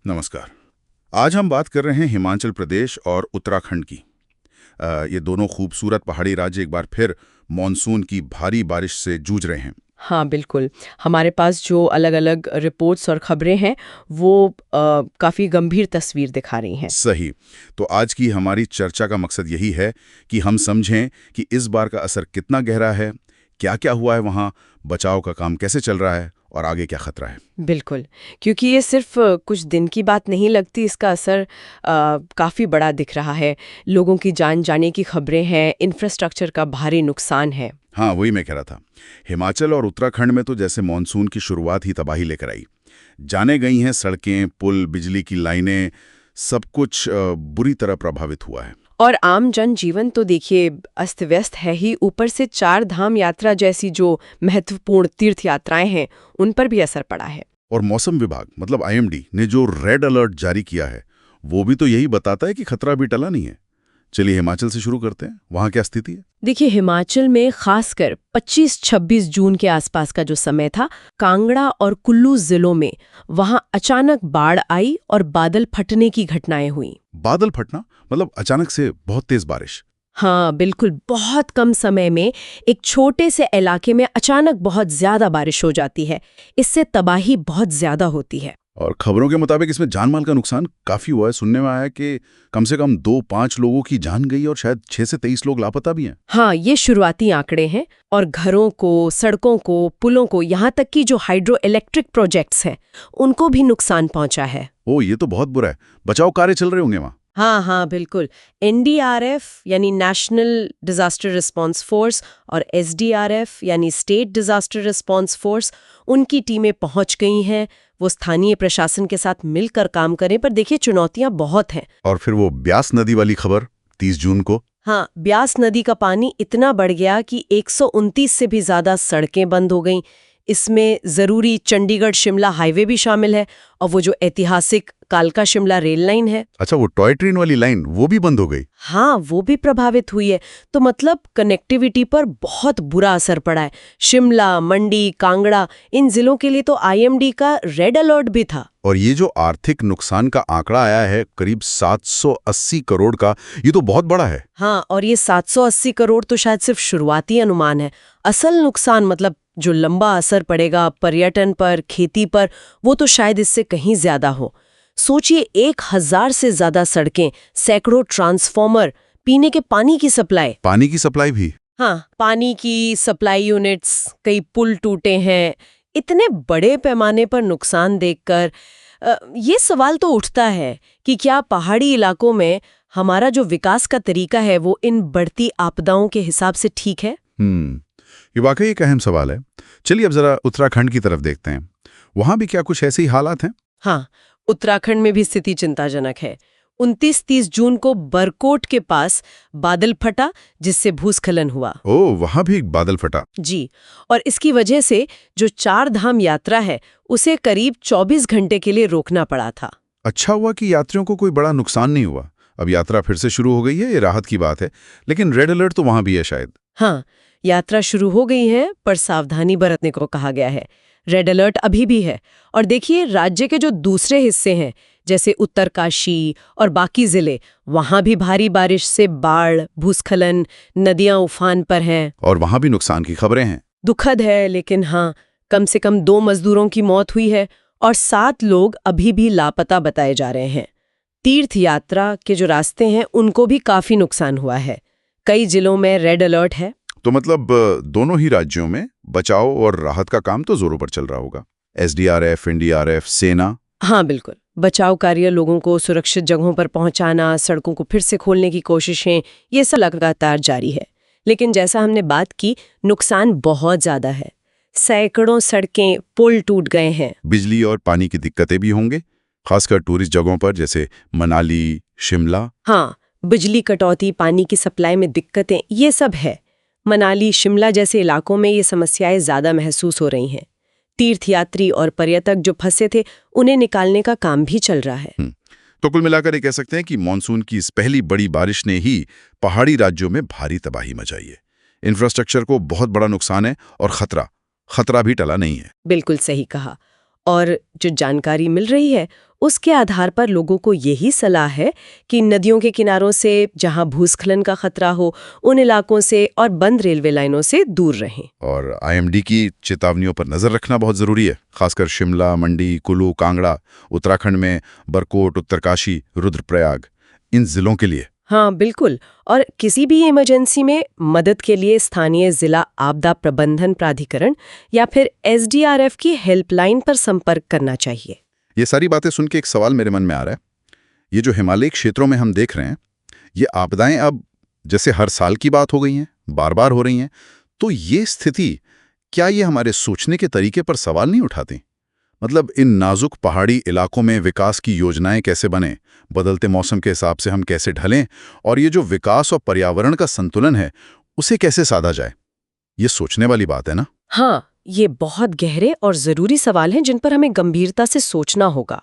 नमस्कार। आज हम बात कर रहे हैं हिमाचल प्रदेश और उत्तराखंड की। ये दोनों खूबसूरत पहाड़ी राज्य एक बार फिर मॉनसून की भारी बारिश से जूझ रहे हैं। हाँ, बिल्कुल। हमारे पास जो अलग-अलग रिपोर्ट्स और खबरें हैं, वो काफ़ी गंभीर तस्वीर दिखा रही हैं। सही। तो आज की हमारी चर्चा का मकसद यही है कि हम समझें कि इस बार का असर कितना गहरा है, क्या-क्या हुआ है वहाँ, बचाव का काम कैसे चल रहा है और आगे क्या खतरा है। बिल्कुल, क्योंकि ये सिर्फ कुछ दिन की बात नहीं लगती, इसका असर काफ़ी बड़ा दिख रहा है। लोगों की जान जाने की खबरें हैं, इंफ्रास्ट्रक्चर का भारी नुकसान है। हाँ, वही मैं कह रहा था। हिमाचल और उत्तराखंड में तो जैसे मानसून की शुरुआत ही तबाही लेकर आई। जाने गई हैं सड़कें, पुल, बिजली की लाइनें, सब कुछ बुरी तरह प्रभावित हुआ है। और आम जनजीवन तो देखिए अस्त-व्यस्त है ही, ऊपर से 4 धाम यात्रा जैसी जो महत्वपूर्ण तीर्थ यात्राएं हैं, उन पर भी असर पड़ा है। और मौसम विभाग मतलब आईएमडी ने जो रेड अलर्ट जारी किया है, वो भी तो यही बताता है कि खतरा भी टला नहीं है। चलिए हिमाचल से शुरू करते हैं, वहाँ क्या स्थिति है। देखिए हिमाचल में खासकर 25-26 जून के आसपास का जो समय था, कांगड़ा और कुल्लू जिलों में वहां अचानक बाढ़ आई और बादल फटने की घटनाएं हुई। बादल फटना मतलब अचानक से बहुत तेज बारिश। हाँ बिल्कुल, बहुत कम समय में एक छोटे से इलाके में अचानक बहुत ज्यादा बारिश हो जाती है। इससे तबाही बहुत ज्यादा होती है। और खबरों के मुताबिक इसमें जान माल का नुकसान काफी हुआ है। सुनने में आया है कि कम से कम 2-5 लोगों की जान गई और शायद 6 से 23 लोग लापता भी हैं। हाँ, ये शुरुआती आंकड़े हैं। और घरों को, सड़कों को, पुलों को, यहाँ तक कि जो हाइड्रो इलेक्ट्रिक प्रोजेक्ट्स हैं, उनको भी नुकसान पहुंचा है। ओह, ये तो बहुत बुरा है। बचाव कार्य चल रहे होंगे वहाँ। हाँ, बिल्कुल। एनडीआरएफ यानी नेशनल डिजास्टर रिस्पांस फोर्स और एसडीआरएफ यानी स्टेट डिजास्टर रिस्पांस फोर्स, उनकी टीमें पहुंच गई हैं। वो स्थानीय प्रशासन के साथ मिलकर काम करें, पर देखिए चुनौतियां बहुत हैं। और फिर वो ब्यास नदी वाली खबर 30 जून को। हाँ, ब्यास नदी का पानी इतना बढ़ गया कि 129 से भी ज्यादा सड़कें बंद हो गईं। इसमें जरूरी चंडीगढ़ शिमला हाईवे भी शामिल है, और वो जो ऐतिहासिक कालका शिमला रेल लाइन है। अच्छा, वो टॉय ट्रेन वाली लाइन वो भी बंद हो गई। हाँ, वो भी प्रभावित हुई है। तो मतलब कनेक्टिविटी पर बहुत बुरा असर पड़ा है। शिमला, मंडी, कांगड़ा, इन जिलों के लिए तो आईएमडी का रेड अलर्ट भी था। और ये जो आर्थिक नुकसान का आंकड़ा आया है करीब 780 करोड़ का, ये तो बहुत बड़ा है। हाँ, और ये 780 करोड़ तो शायद सिर्फ शुरुआती अनुमान है। असल नुकसान मतलब जो लंबा असर पड़ेगा पर्यटन पर, खेती पर, वो तो शायद इससे कहीं ज्यादा हो। सोचिए, 1000 से ज्यादा सड़कें, सैकड़ों ट्रांसफार्मर, पीने के पानी की सप्लाई भी। हाँ, पानी की सप्लाई यूनिट्स, कई पुल टूटे हैं। इतने बड़े पैमाने पर नुकसान देखकर ये सवाल तो उठता है कि क्या पहाड़ी इलाकों में हमारा जो विकास का तरीका है वो इन बढ़ती आपदाओं के हिसाब से ठीक है। ये वाकई एक अहम सवाल है। चलिए अब जरा उत्तराखंड की तरफ देखते हैं। वहां भी क्या कुछ ऐसे ही हालात हैं? हाँ, उत्तराखंड में भी स्थिति चिंताजनक है। 29-30 जून को बरकोट के पास बादल फटा, जिससे भूस्खलन हुआ। ओह, वहां भी बादल फटा। जी, और इसकी वजह से जो 4 धाम यात्रा है, उसे करीब 24 घंटे के लिए रोकना पड़ा था। अच्छा हुआ कि यात्रियों को कोई बड़ा नुकसान नहीं हुआ। अब यात्रा फिर से शुरू हो गई है, ये राहत की बात है। लेकिन रेड अलर्ट तो वहां भी है शायद। हाँ, यात्रा शुरू हो गई है, पर सावधानी बरतने को कहा गया है। रेड अलर्ट अभी भी है। और देखिए, राज्य के जो दूसरे हिस्से हैं, जैसे उत्तरकाशी और बाकी जिले, वहां भी भारी बारिश से बाढ़, भूस्खलन, नदियां उफान पर हैं। और वहां भी नुकसान की खबरें हैं। दुखद है, लेकिन हाँ, कम से कम 2 मजदूरों की मौत हुई है और 7 लोग अभी भी लापता बताए जा रहे हैं। तीर्थ यात्रा के जो रास्ते हैं, उनको भी काफी नुकसान हुआ है। कई जिलों में रेड अलर्ट है। तो मतलब दोनों ही राज्यों में बचाव और राहत का काम तो जोरों पर चल रहा होगा। एसडीआरएफ, एनडीआरएफ, सेना। हाँ बिल्कुल, बचाव कार्य, लोगों को सुरक्षित जगहों पर पहुंचाना, सड़कों को फिर से खोलने की कोशिशें, ये सब लगातार जारी है। लेकिन जैसा हमने बात की, नुकसान बहुत ज्यादा है। सैकड़ों सड़कें, पुल टूट गए हैं। बिजली और पानी की दिक्कतें भी होंगे, खासकर टूरिस्ट जगहों पर जैसे मनाली, शिमला। हाँ, बिजली कटौती, पानी की सप्लाई में दिक्कतें, ये सब है। मनाली, शिमला जैसे इलाकों में ये समस्याएं ज्यादा महसूस हो रही हैं। तीर्थयात्री और पर्यटक जो फंसे थे, उन्हें निकालने का काम भी चल रहा है। तो कुल मिलाकर ये कह सकते हैं कि मानसून की इस पहली बड़ी बारिश ने ही पहाड़ी राज्यों में भारी तबाही मचाई है। इंफ्रास्ट्रक्चर को बहुत बड़ा नुकसान है और खतरा भी टला नहीं है। बिल्कुल सही कहा। और जो जानकारी मिल रही है उसके आधार पर लोगों को यही सलाह है कि नदियों के किनारों से, जहां भूस्खलन का खतरा हो, उन इलाकों से और बंद रेलवे लाइनों से दूर रहें। और आईएमडी की चेतावनियों पर नजर रखना बहुत जरूरी है, खासकर शिमला, मंडी, कुल्लू, कांगड़ा, उत्तराखंड में बरकोट, उत्तरकाशी, रुद्रप्रयाग, इन जिलों के लिए। हाँ बिल्कुल। और किसी भी इमरजेंसी में मदद के लिए स्थानीय जिला आपदा प्रबंधन प्राधिकरण या फिर एसडीआरएफ की हेल्पलाइन पर संपर्क करना चाहिए। ये सारी बातें सुन के एक सवाल मेरे मन में आ रहा है, ये जो हिमालयी क्षेत्रों में हम देख रहे हैं, ये आपदाएं अब जैसे हर साल की बात हो गई हैं, बार बार हो रही हैं, तो ये स्थिति क्या ये हमारे सोचने के तरीके पर सवाल नहीं उठाती? मतलब इन नाजुक पहाड़ी इलाकों में विकास की योजनाएं कैसे बने, बदलते मौसम के हिसाब से हम कैसे ढलें, और ये जो विकास और पर्यावरण का संतुलन है उसे कैसे साधा जाए, ये सोचने वाली बात है ना। हाँ, ये बहुत गहरे और जरूरी सवाल हैं जिन पर हमें गंभीरता से सोचना होगा।